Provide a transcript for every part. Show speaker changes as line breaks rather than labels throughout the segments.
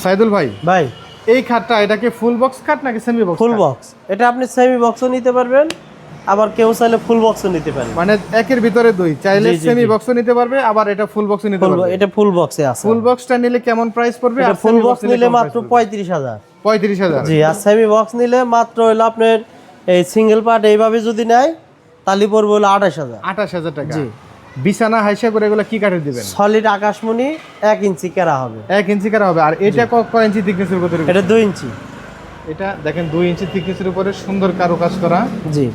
সাইদুল ভাই,
ভাই
এই খাটটা এটা কি ফুল বক্স খাট নাকি সেমি বক্স?
Full box. এটা আপনি সেমি বক্সও নিতে পারবেন, আবার কেউ চাইলে ফুল বক্সও নিতে পারেন।
মানে একের ভিতরে দুই, চাইলে সেমি বক্সও নিতে পারবে, আবার এটা ফুল বক্সও নিতে পারবে।
এটা ফুল বক্সে আছে।
ফুল বক্সটা নিলে কেমন প্রাইস পড়বে?
এটা ফুল বক্স নিলে মাত্র 35,000।
35,000?
জি। আর সেমি বক্স নিলে মাত্র হলো আপনার এই সিঙ্গেল পার্ট এইভাবে যদি নেয় তাহলে পড়বে হলো 28,000।
28,000 টাকা।
জি।
বিছানা হাইসা করে এগুলো কি কাঠের দিবেন?
সলিড আকাশমণি 1 ইঞ্চি কেরা হবে।
1 ইঞ্চি করা হবে। আর এটা কয় ইঞ্চি থিকনেসের উপরে?
এটা 2 ইঞ্চি।
এটা দেখেন 2 ইঞ্চি থিকনেসের উপরে সুন্দর কারুকাজ করা।
জি।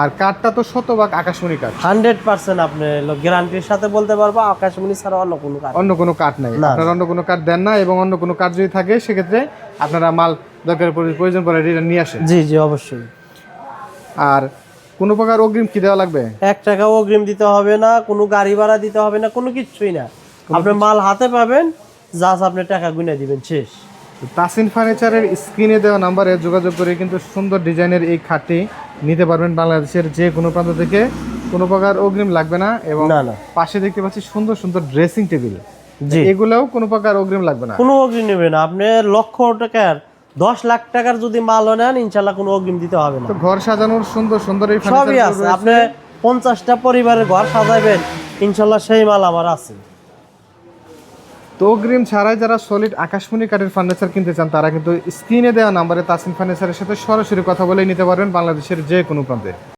আর কাঠটা তো শতভাগ আকাশমণি কাঠ।
100% আপনি গ্যারান্টির সাথে বলতে পারবো আকাশমণি ছাড়া অন্য কোনো কাঠ
নাই। আপনারা অন্য কোনো কাঠ দেন না, এবং অন্য কোনো কাঠ যদি থাকে সেক্ষেত্রে আপনারা মাল দরকার প্রয়োজন পড়ে রিটার্ন নিয়ে আসেন।
জি জি অবশ্যই।
আর কোনো প্রকার অগ্রিম কি দেওয়া লাগবে?
1 টাকাও অগ্রিম দিতে হবে না, কোনো গাড়ি ভাড়া দিতে হবে না, কোনো কিছুই না। আপনি মাল হাতে পাবেন, জাস্ট আপনি টাকা গুনে দিবেন, শেষ।
তাসিন ফার্নিচারের স্ক্রিনে দেওয়া নাম্বারে যোগাযোগ করে কিন্তু সুন্দর ডিজাইনের এই খাটটি নিতে পারবেন বাংলাদেশের যে কোনো প্রান্ত থেকে। কোনো প্রকার অগ্রিম লাগবে না। এবং পাশে দেখতে পাচ্ছি সুন্দর সুন্দর ড্রেসিং টেবিল,
জি,
এগুলোও কোনো প্রকার অগ্রিম লাগবে না।
কোনো অগ্রিম নেবেন না। আপনি লক্ষ টাকার 10 লাখ টাকার যদি মাল নেন ইনশাআল্লাহ কোনো অগ্রিম দিতে হবে না।
তো ঘর সাজানোর সুন্দর সুন্দর এই
সবই আছে। আপনি 50টা পরিবারের ঘর সাজাবেন ইনশাআল্লাহ সেই মাল আমার আছে।
তো অগ্রিম ছাড়াই যারা সলিড আকাশমণি কাঠের ফার্নিচার কিনতে চান তারা কিন্তু স্ক্রিনে দেওয়া নাম্বারে তাসিন ফার্নিচারের সাথে সরাসরি কথা বলে নিতে পারবেন বাংলাদেশের যে কোনো প্রান্তে।